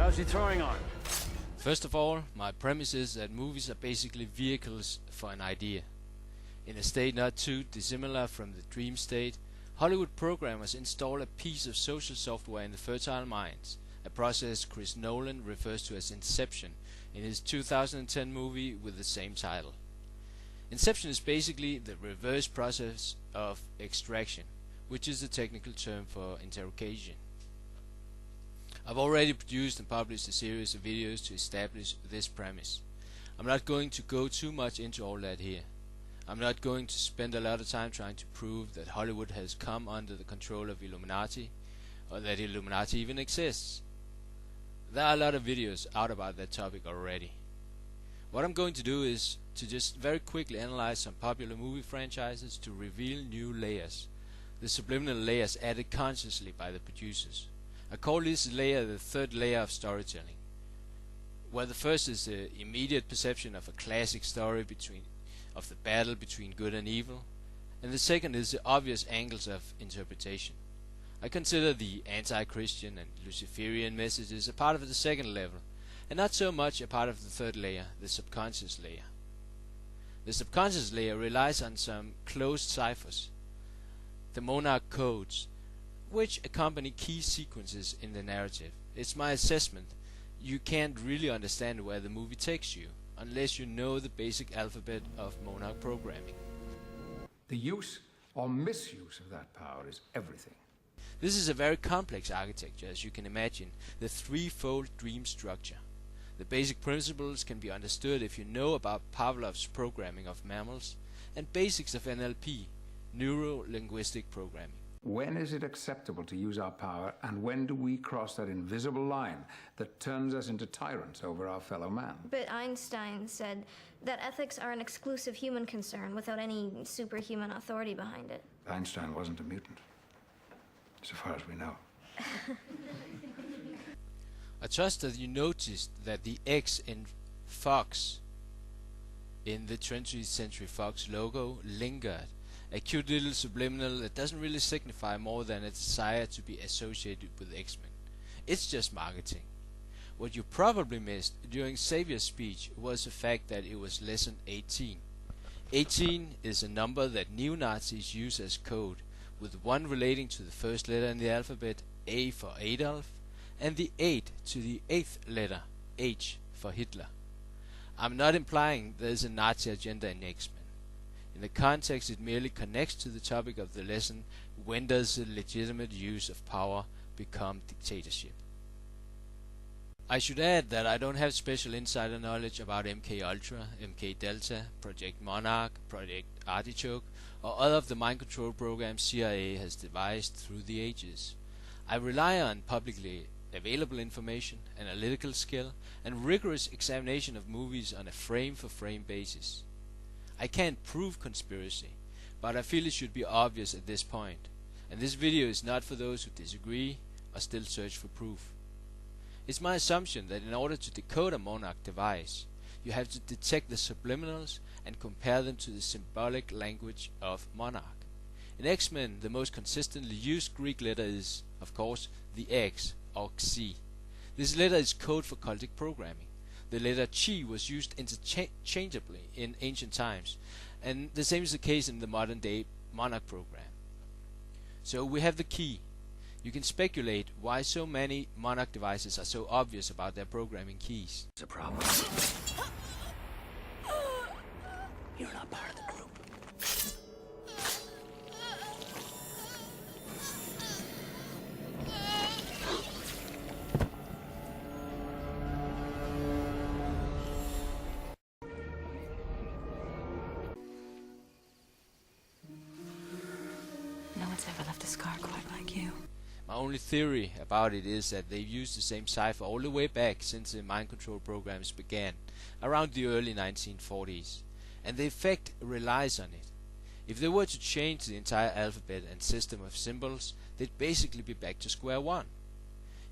How's he throwing on? First of all, my premise is that movies are basically vehicles for an idea. In a state not too dissimilar from the dream state, Hollywood programmers install a piece of social software in the fertile minds, a process Chris Nolan refers to as Inception in his 2010 movie with the same title. Inception is basically the reverse process of extraction, which is the technical term for interrogation. I've already produced and published a series of videos to establish this premise. I'm not going to go too much into all that here. I'm not going to spend a lot of time trying to prove that Hollywood has come under the control of Illuminati, or that Illuminati even exists. There are a lot of videos out about that topic already. What I'm going to do is to just very quickly analyze some popular movie franchises to reveal new layers, the subliminal layers added consciously by the producers. I call this layer the third layer of storytelling, where the first is the immediate perception of a classic story of the battle between good and evil, and the second is the obvious angles of interpretation. I consider the anti-Christian and Luciferian messages a part of the second level, and not so much a part of the third layer, the subconscious layer. The subconscious layer relies on some closed ciphers, the Monarch codes, which accompany key sequences in the narrative. It's my assessment you can't really understand where the movie takes you unless you know the basic alphabet of Monarch programming. The use or misuse of that power is everything. This is a very complex architecture, as you can imagine, the threefold dream structure. The basic principles can be understood if you know about Pavlov's programming of mammals and basics of NLP, neuro-linguistic programming. When is it acceptable to use our power, and when do we cross that invisible line that turns us into tyrants over our fellow man? But Einstein said that ethics are an exclusive human concern without any superhuman authority behind it. Einstein wasn't a mutant, so far as we know. I trust that you noticed that the X in Fox, in the 20th Century Fox logo, lingered. A cute little subliminal that doesn't really signify more than a desire to be associated with X-Men. It's just marketing. What you probably missed during Xavier's speech was the fact that it was lesson 18. 18 is a number that neo-Nazis use as code, with 1 relating to the first letter in the alphabet, A for Adolf, and the 8 to the 8th letter, H for Hitler. I'm not implying there's a Nazi agenda in X-Men. In the context, it merely connects to the topic of the lesson, when does the legitimate use of power become dictatorship? I should add that I don't have special insider knowledge about MK Ultra, MK Delta, Project Monarch, Project Artichoke, or other of the mind control programs CIA has devised through the ages. I rely on publicly available information, analytical skill, and rigorous examination of movies on a frame-for-frame basis. I can't prove conspiracy, but I feel it should be obvious at this point, and this video is not for those who disagree or still search for proof. It's my assumption that in order to decode a Monarch device, you have to detect the subliminals and compare them to the symbolic language of Monarch. In X-Men, the most consistently used Greek letter is, of course, the X, or Xi. This letter is code for cultic programming. The letter Chi was used interchangeably in ancient times, and the same is the case in the modern day Monarch program. So we have the key. You can speculate why so many Monarch devices are so obvious about their programming keys. It's a problem. You're not part of the group. No one's ever left a scar quite like you. My only theory about it is that they've used the same cipher all the way back since the mind control programs began, around the early 1940s, and the effect relies on it. If they were to change the entire alphabet and system of symbols, they'd basically be back to square one.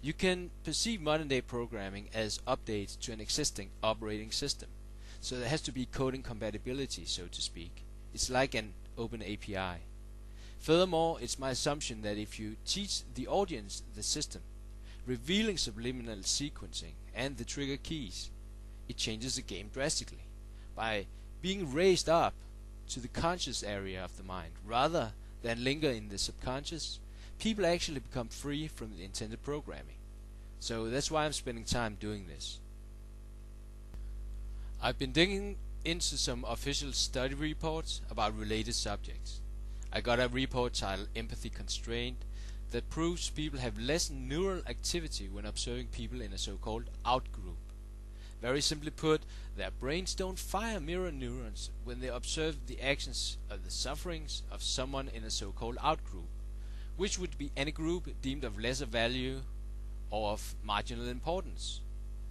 You can perceive modern day programming as updates to an existing operating system, so there has to be coding compatibility, so to speak. It's like an open API. Furthermore, it's my assumption that if you teach the audience the system, revealing subliminal sequencing and the trigger keys, it changes the game drastically. By being raised up to the conscious area of the mind rather than linger in the subconscious, people actually become free from the intended programming. So that's why I'm spending time doing this. I've been digging into some official study reports about related subjects. I got a report titled Empathy Constrained that proves people have less neural activity when observing people in a so-called out-group. Very simply put, their brains don't fire mirror neurons when they observe the actions or the sufferings of someone in a so-called out-group, which would be any group deemed of lesser value or of marginal importance.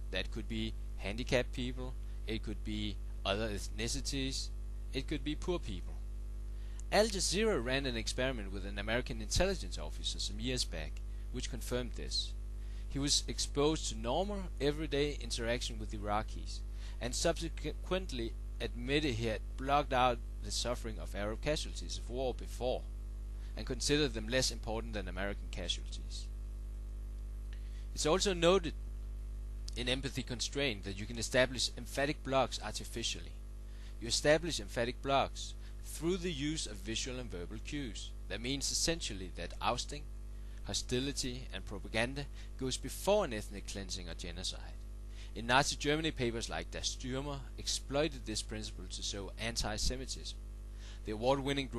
That could be handicapped people, it could be other ethnicities, it could be poor people. Al Jazeera ran an experiment with an American intelligence officer some years back, which confirmed this. He was exposed to normal, everyday interaction with Iraqis, and subsequently admitted he had blocked out the suffering of Arab casualties of war before, and considered them less important than American casualties. It's also noted in Empathy Constrained that you can establish emphatic blocks artificially. You establish emphatic blocks through the use of visual and verbal cues. That means essentially that ousting, hostility and propaganda goes before an ethnic cleansing or genocide. In Nazi Germany, papers like Der Stürmer exploited this principle to sow anti-Semitism. The award-winning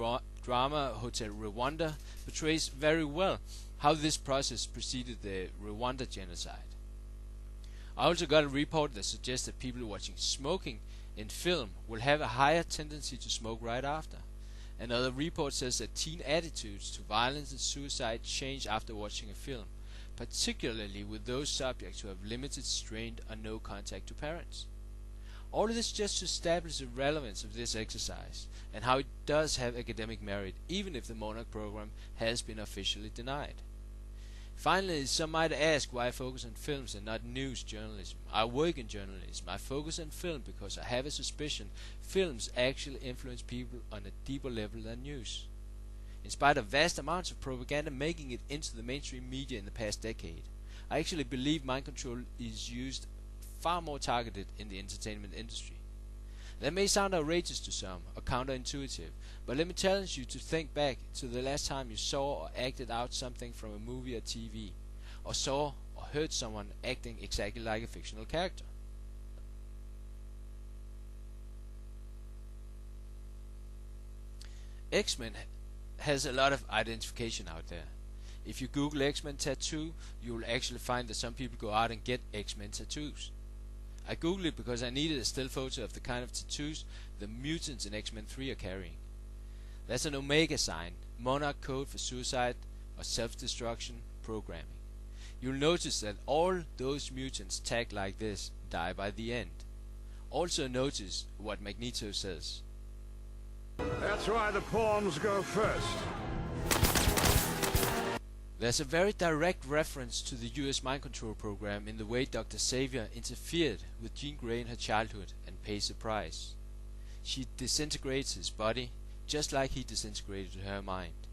drama Hotel Rwanda portrays very well how this process preceded the Rwanda genocide. I also got a report that suggests that people watching smoking in film will have a higher tendency to smoke right after. Another report says that teen attitudes to violence and suicide change after watching a film, particularly with those subjects who have limited, strained or no contact to parents. All of this just to establish the relevance of this exercise and how it does have academic merit, even if the Monarch program has been officially denied. Finally, some might ask why I focus on films and not news journalism. I work in journalism. I focus on film because I have a suspicion films actually influence people on a deeper level than news. In spite of vast amounts of propaganda making it into the mainstream media in the past decade, I actually believe mind control is used far more targeted in the entertainment industry. That may sound outrageous to some, or counterintuitive, but let me challenge you to think back to the last time you saw or acted out something from a movie or TV, or saw or heard someone acting exactly like a fictional character. X-Men has a lot of identification out there. If you Google X-Men tattoo, you will actually find that some people go out and get X-Men tattoos. I googled it because I needed a still photo of the kind of tattoos the mutants in X-Men 3 are carrying. That's an Omega sign, Monarch code for suicide or self-destruction programming. You'll notice that all those mutants tagged like this die by the end. Also notice what Magneto says. That's why the pawns go first. There's a very direct reference to the US mind control program in the way Dr. Xavier interfered with Jean Grey in her childhood and pays the price. She disintegrates his body just like he disintegrated her mind.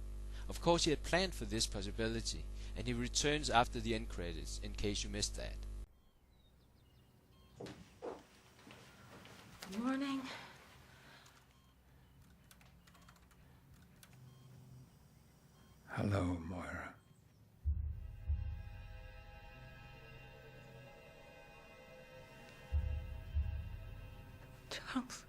Of course he had planned for this possibility, and he returns after the end credits in case you missed that. Good morning. Hello, Moira. Charles.